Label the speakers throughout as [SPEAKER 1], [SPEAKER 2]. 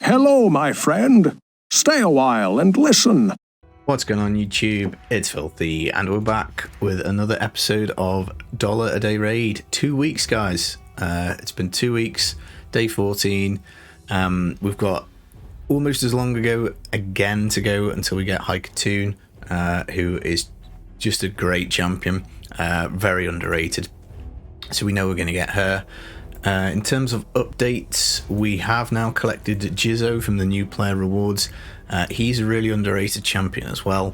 [SPEAKER 1] Hello, my friend. Stay a while and listen.
[SPEAKER 2] What's going on, YouTube? It's Filthy, and we're back with another episode of Dollar a Day Raid. 2 weeks, guys. It's been 2 weeks, day 14. We've got almost as long again to go until we get Haikatoon, who is just a great champion, very underrated. So we know we're going to get her. In terms of updates, we have now collected Jizzo from the new player rewards. He's a really underrated champion as well.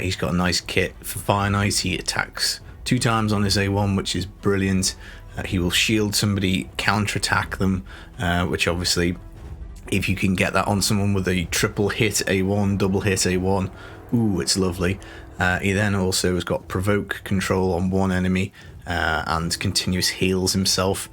[SPEAKER 2] He's got a nice kit for Fire Knight. He attacks 2 times on his A1, which is brilliant. He will shield somebody, counterattack them, which obviously, if you can get that on someone with a triple hit A1, double hit A1, ooh, it's lovely. He then also has got provoke control on one enemy and continuous heals himself.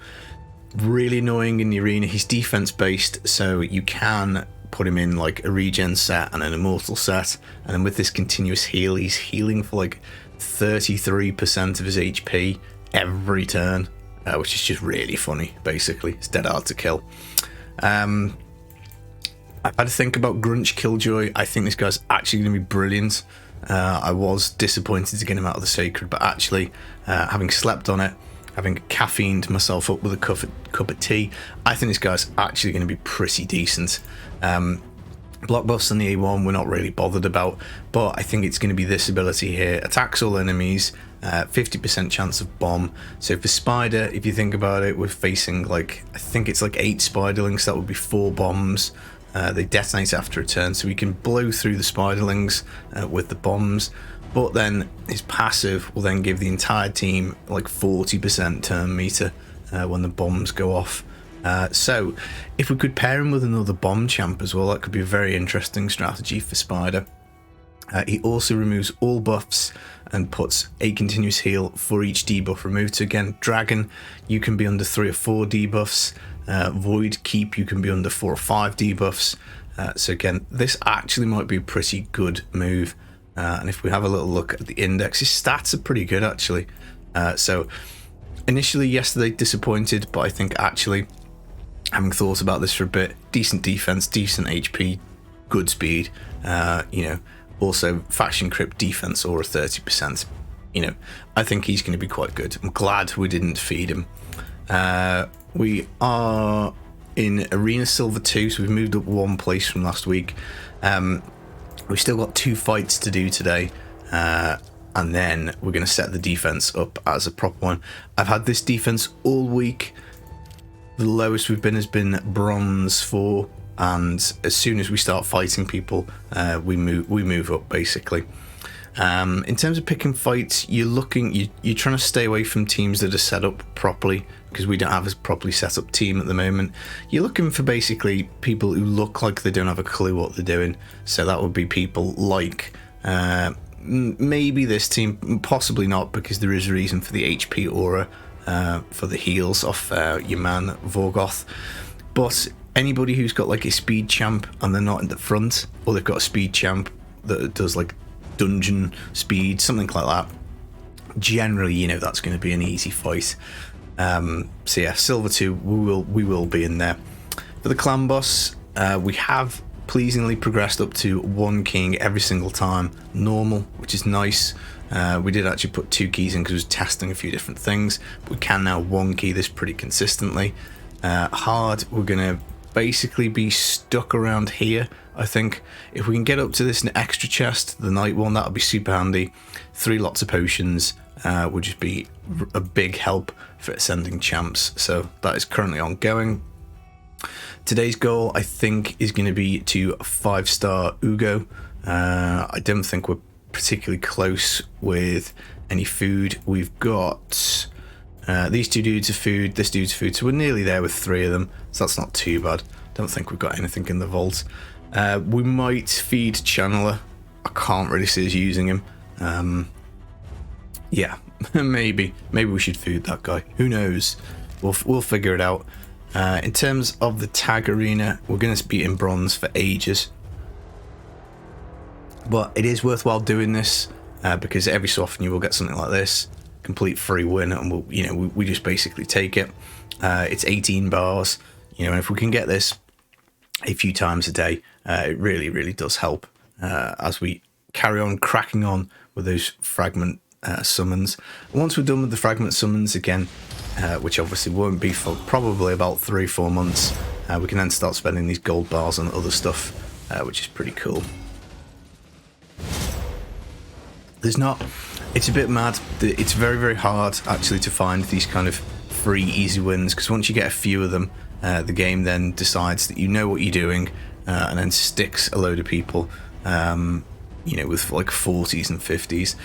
[SPEAKER 2] Really annoying in the arena. He's defense based, so you can put him in like a regen set and an immortal set, and then with this continuous heal, he's healing for like 33% of his HP every turn, which is just really funny. Basically, it's dead hard to kill. I've had to think about Grunch Killjoy. I think this guy's actually going to be brilliant. I was disappointed to get him out of the Sacred, but actually, having slept on it, having caffeined myself up with a cup of tea, I think this guy's actually going to be pretty decent. Block buffs on the A1 we're not really bothered about, but I think it's going to be this ability here. Attacks all enemies, 50% chance of bomb. So for Spider, if you think about it, we're facing like, I think it's like 8 Spiderlings, that would be 4 bombs. They detonate after a turn, so we can blow through the Spiderlings with the bombs. But then his passive will then give the entire team like 40% turn meter when the bombs go off. So if we could pair him with another bomb champ as well, that could be a very interesting strategy for Spider. He also removes all buffs and puts a continuous heal for each debuff removed. So again, Dragon, you can be under 3 or 4 debuffs. Void Keep, you can be under 4 or 5 debuffs. So again, this actually might be a pretty good move. And if we have a little look at the index, his stats are pretty good actually. So initially yesterday disappointed, but I think actually, having thought about this for a bit, decent defense, decent HP, good speed, also faction crypt defense or 30%. I think he's going to be quite good. I'm glad we didn't feed him. We are in Arena Silver 2, so we've moved up 1 place from last week. We've still got 2 fights to do today, and then we're going to set the defense up as a proper one. I've had this defense all week. The lowest we've been has been Bronze 4, and as soon as we start fighting people, we move up basically. In terms of picking fights, you're trying to stay away from teams that are set up properly, because we don't have a properly set up team at the moment. You're looking for basically people who look like they don't have a clue what they're doing. So that would be people like maybe this team, possibly not, because there is a reason for the HP aura for the heals off your man Vorgoth. But anybody who's got like a speed champ and they're not in the front, or they've got a speed champ that does like dungeon speed, something like that, generally that's going to be an easy fight. So yeah, Silver 2, we will be in there. For the clan boss, we have pleasingly progressed up to 1 king every single time normal, which is nice. We did actually put 2 keys in because we was testing a few different things, but we can now 1 key this pretty consistently. Hard, we're gonna basically be stuck around here. I think if we can get up to this extra chest, the night one, that'll be super handy. 3 lots of potions would just be a big help for ascending champs. So that is currently ongoing. Today's goal, I think, is going to be to 5-star Ugo. I don't think we're particularly close with any food. We've got these 2 dudes of food, this dude's food, so we're nearly there with 3 of them, so that's not too bad. Don't think we've got anything in the vault. We might feed Channeler. I can't really see us using him. Yeah, maybe we should food that guy. Who knows? We'll figure it out. In terms of the tag arena, we're going to be in bronze for ages, but it is worthwhile doing this because every so often you will get something like this, complete free win, and we just basically take it. It's 18 bars, and if we can get this, a few times a day. It really, really does help as we carry on cracking on with those fragment summons. Once we're done with the fragment summons again, which obviously won't be for probably about 3-4 months, we can then start spending these gold bars on other stuff, which is pretty cool. It's a bit mad. It's very, very hard actually to find these kind of free easy wins, because once you get a few of them, the game then decides that you know what you're doing, and then sticks a load of people, with like 40s and 50s.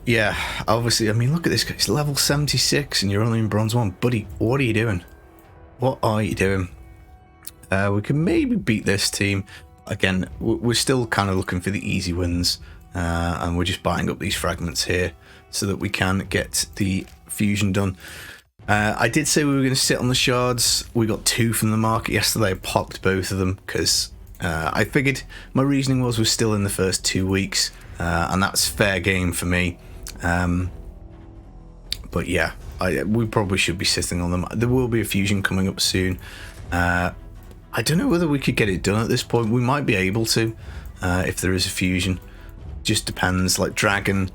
[SPEAKER 2] Yeah, obviously, I mean, look at this guy. It's level 76 and you're only in bronze 1. Buddy, what are you doing? What are you doing? We can maybe beat this team. Again, we're still kind of looking for the easy wins, and we're just buying up these fragments here so that we can get the fusion done. I did say we were going to sit on the shards. We got 2 from the market yesterday. I popped both of them because I figured my reasoning was we're still in the first 2 weeks, and that's fair game for me. But yeah, we probably should be sitting on them. There will be a fusion coming up soon. I don't know whether we could get it done at this point. We might be able to, if there is a fusion. Just depends. Like Dragon,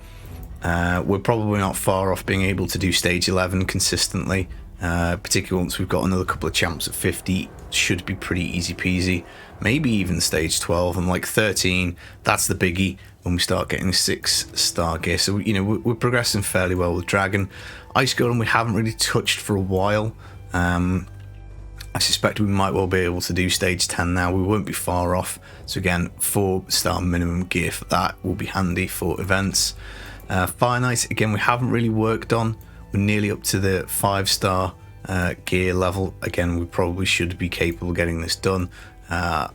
[SPEAKER 2] we're probably not far off being able to do stage 11 consistently, particularly once we've got another couple of champs at 50. Should be pretty easy peasy. Maybe even stage 12 and like 13. That's the biggie when we start getting 6-star gear. So we're progressing fairly well with Dragon. Ice Golem we haven't really touched for a while. I suspect we might well be able to do stage 10 now. We won't be far off. So again, 4-star minimum gear for that will be handy for events. Finite, again, we haven't really worked on. We're nearly up to the 5-star gear level. Again, we probably should be capable of getting this done. A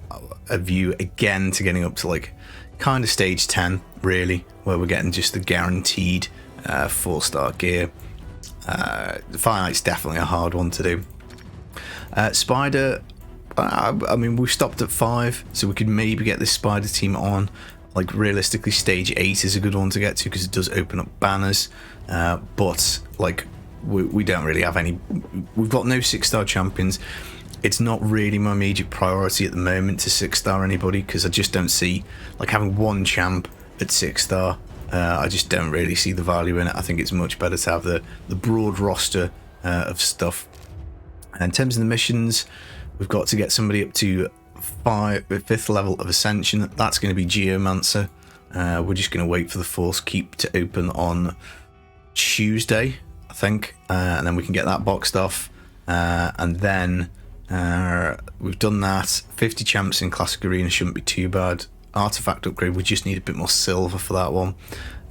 [SPEAKER 2] view again to getting up to like kind of stage 10, really, where we're getting just the guaranteed 4-star gear. Finite's definitely a hard one to do. Spider, I mean, we've stopped at 5, so we could maybe get this Spider team on. Like, realistically, stage 8 is a good one to get to because it does open up banners. But, like, we don't really have any. We've got no 6-star champions. It's not really my major priority at the moment to 6-star anybody because I just don't see, like, having one champ at 6-star. I just don't really see the value in it. I think it's much better to have the broad roster of stuff. And in terms of the missions, we've got to get somebody up to 5th level of Ascension. That's going to be Geomancer. We're just going to wait for the Force Keep to open on Tuesday, I think, and then we can get that boxed off. And then we've done that. 50 champs in Classic Arena shouldn't be too bad. Artifact upgrade, we just need a bit more silver for that one.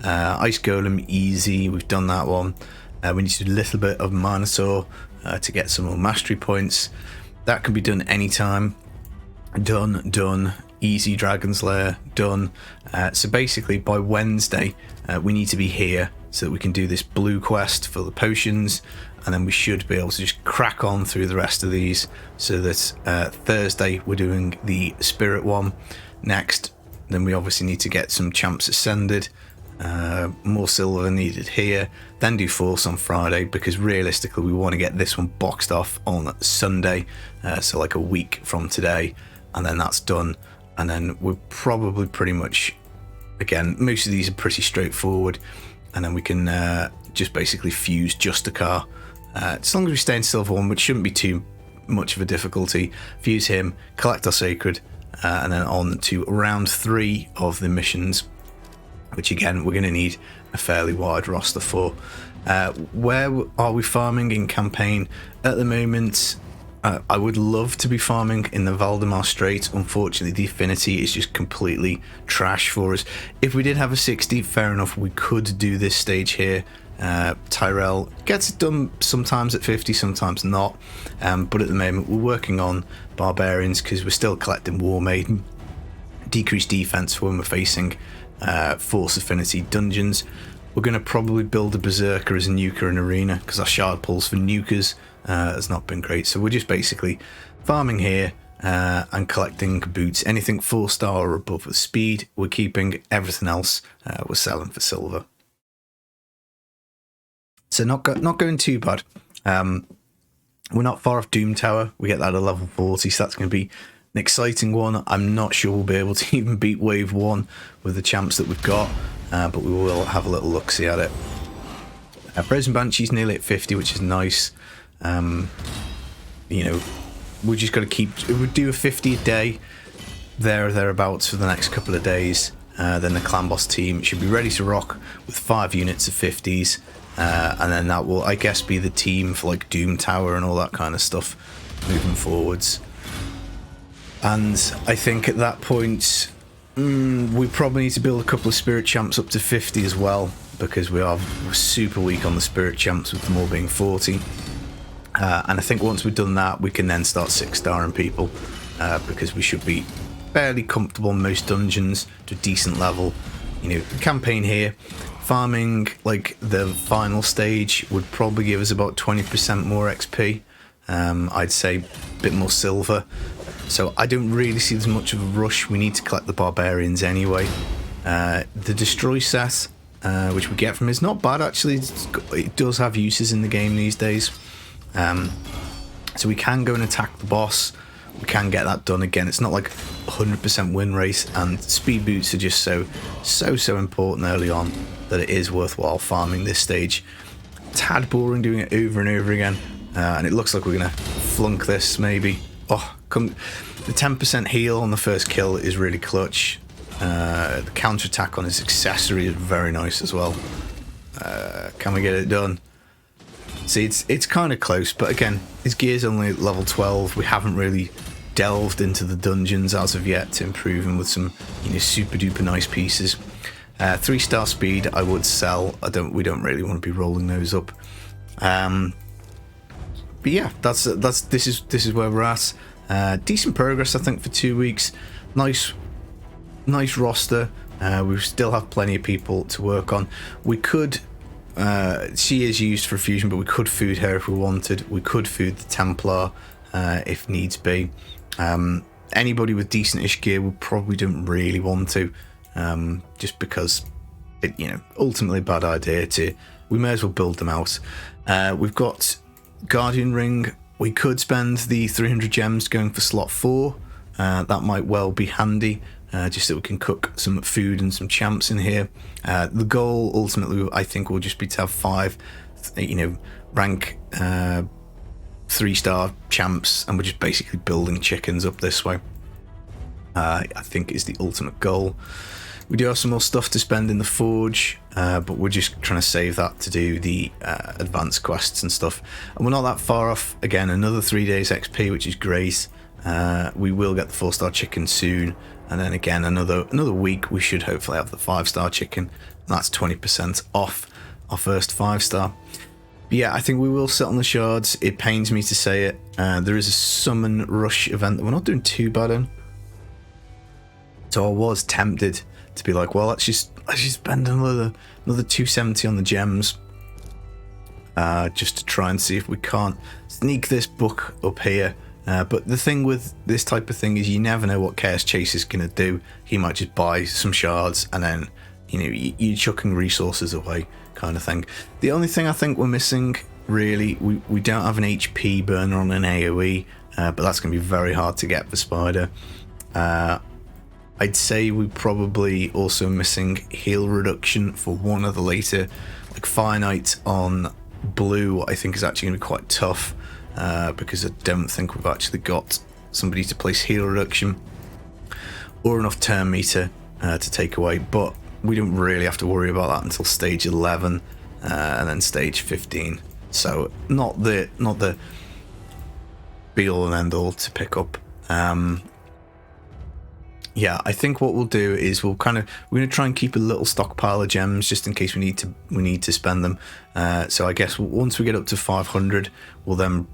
[SPEAKER 2] Ice Golem, easy, we've done that one. We need to do a little bit of Minotaur to get some more mastery points. That can be done anytime. Done. Easy Dragon's Lair, done. So basically by Wednesday we need to be here so that we can do this blue quest for the potions, and then we should be able to just crack on through the rest of these so that Thursday we're doing the spirit one next. Then we obviously need to get some champs ascended. More silver needed here, then do Force on Friday because realistically we want to get this one boxed off on Sunday, so like a week from today, and then that's done. And then we're probably pretty much, again, most of these are pretty straightforward, and then we can just basically fuse Justicar as long as we stay in silver 1, which shouldn't be too much of a difficulty. Fuse him, collect our sacred, and then on to round 3 of the missions, which again we're going to need a fairly wide roster for. Where are we farming in campaign at the moment? I would love to be farming in the Valdemar Strait. Unfortunately, the affinity is just completely trash for us. If we did have a 60, fair enough, we could do this stage here. Tyrell gets it done sometimes at 50, sometimes not. But at the moment, we're working on Barbarians because we're still collecting War Maiden. Decreased defense when we're facing Force Affinity dungeons. We're going to probably build a Berserker as a nuker in Arena because our shard pulls for nukers has not been great. So we're just basically farming here and collecting boots. Anything 4-star or above with speed, we're keeping. Everything else we're selling for silver. So not going too bad. We're not far off Doom Tower. We get that at level 40, so that's going to be an exciting one. I'm not sure we'll be able to even beat Wave 1 with the champs that we've got, but we will have a little look-see at it. Frozen Banshee's nearly at 50, which is nice. You know, we just got to keep... We'll do a 50 a day, there or thereabouts, for the next couple of days. Then the Clan Boss team should be ready to rock with 5 units of 50s. And then that will, I guess, be the team for like Doom Tower and all that kind of stuff moving forwards. And I think at that point, we probably need to build a couple of Spirit Champs up to 50 as well, because we're super weak on the Spirit Champs with them all being 40. And I think once we've done that, we can then start 6-starring people, because we should be fairly comfortable in most dungeons to a decent level. You know, the campaign here, farming like the final stage would probably give us about 20% more XP. I'd say a bit more silver. So I don't really see as much of a rush. We need to collect the barbarians anyway. The destroy set, which we get from, is not bad actually. It does have uses in the game these days. So we can go and attack the boss. We can get that done again. It's not like 100% win rate, and speed boots are just so important early on that it is worthwhile farming this stage. Tad boring doing it over and over again, and it looks like we're gonna flunk this maybe. Oh, the 10% heal on the first kill is really clutch. The counter attack on his accessory is very nice as well. Can we get it done? See, it's kind of close, but again, his gear's only at level 12. We haven't really delved into the dungeons as of yet to improve him with some, you know, super duper nice pieces. 3-star speed I would sell. We don't really want to be rolling those up. But yeah, this is where we're at. Decent progress, I think, for 2 weeks. Nice roster. We still have plenty of people to work on. We could. She is used for fusion, but we could food her if we wanted. We could food the Templar if needs be. Anybody with decent-ish gear we probably don't really want to, just because it, you know, ultimately a bad idea to. We may as well build them out. We've got Guardian Ring. We could spend the 300 gems going for slot 4. That might well be handy. Just so we can cook some food and some champs in here. The goal ultimately, I think, will just be to have 5, you know, rank 3-star champs, and we're just basically building chickens up this way. I think is the ultimate goal. We do have some more stuff to spend in the forge, but we're just trying to save that to do the advanced quests and stuff. And we're not that far off. Again, another 3 days XP, which is great. We will get the 4-star chicken soon. And then again, another week, we should hopefully have the 5-star chicken. And that's 20% off our first 5-star. But yeah, I think we will sit on the shards. It pains me to say it. There is a summon rush event that we're not doing too bad in. So I was tempted to be like, well, let's just spend another 270 on the gems. Just to try and see if we can't sneak this book up here. But the thing with this type of thing is you never know what Chaos Chase is going to do. He might just buy some shards and then, you know, you're chucking resources away kind of thing. The only thing I think we're missing, really, we don't have an HP burner on an AoE, but that's going to be very hard to get for Spider. I'd say we're probably also missing heal reduction for one of the later, like Fire Knight on blue, I think is actually going to be quite tough. Because I don't think we've actually got somebody to place heal reduction or enough turn meter to take away, but we don't really have to worry about that until stage 11 and then stage 15. So not the be all and end all to pick up. Yeah, I think what we'll do is we're going to try and keep a little stockpile of gems just in case we need to spend them. So I guess once we get up to 500, we'll then,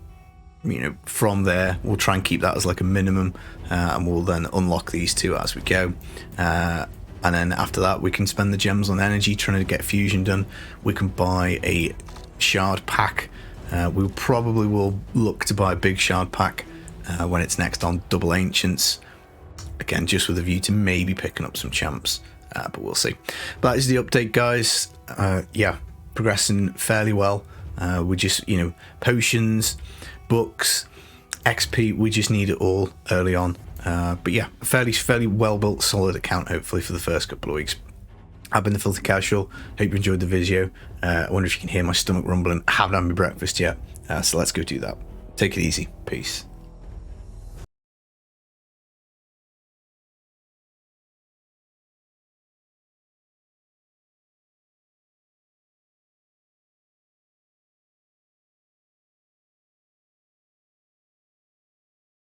[SPEAKER 2] you know, from there we'll try and keep that as like a minimum, and we'll then unlock these two as we go, and then after that we can spend the gems on energy trying to get fusion done. We can buy a shard pack. We probably will look to buy a big shard pack when it's next on double ancients, again just with a view to maybe picking up some champs, but we'll see. But that is the update, guys. Yeah, progressing fairly well. We're just, you know, potions, books, XP. We just need it all early on. But yeah, a fairly well built, solid account. Hopefully for the first couple of weeks. I've been the Filthy Casual. Hope you enjoyed the video. I wonder if you can hear my stomach rumbling. I haven't had my breakfast yet, so let's go do that. Take it easy. Peace.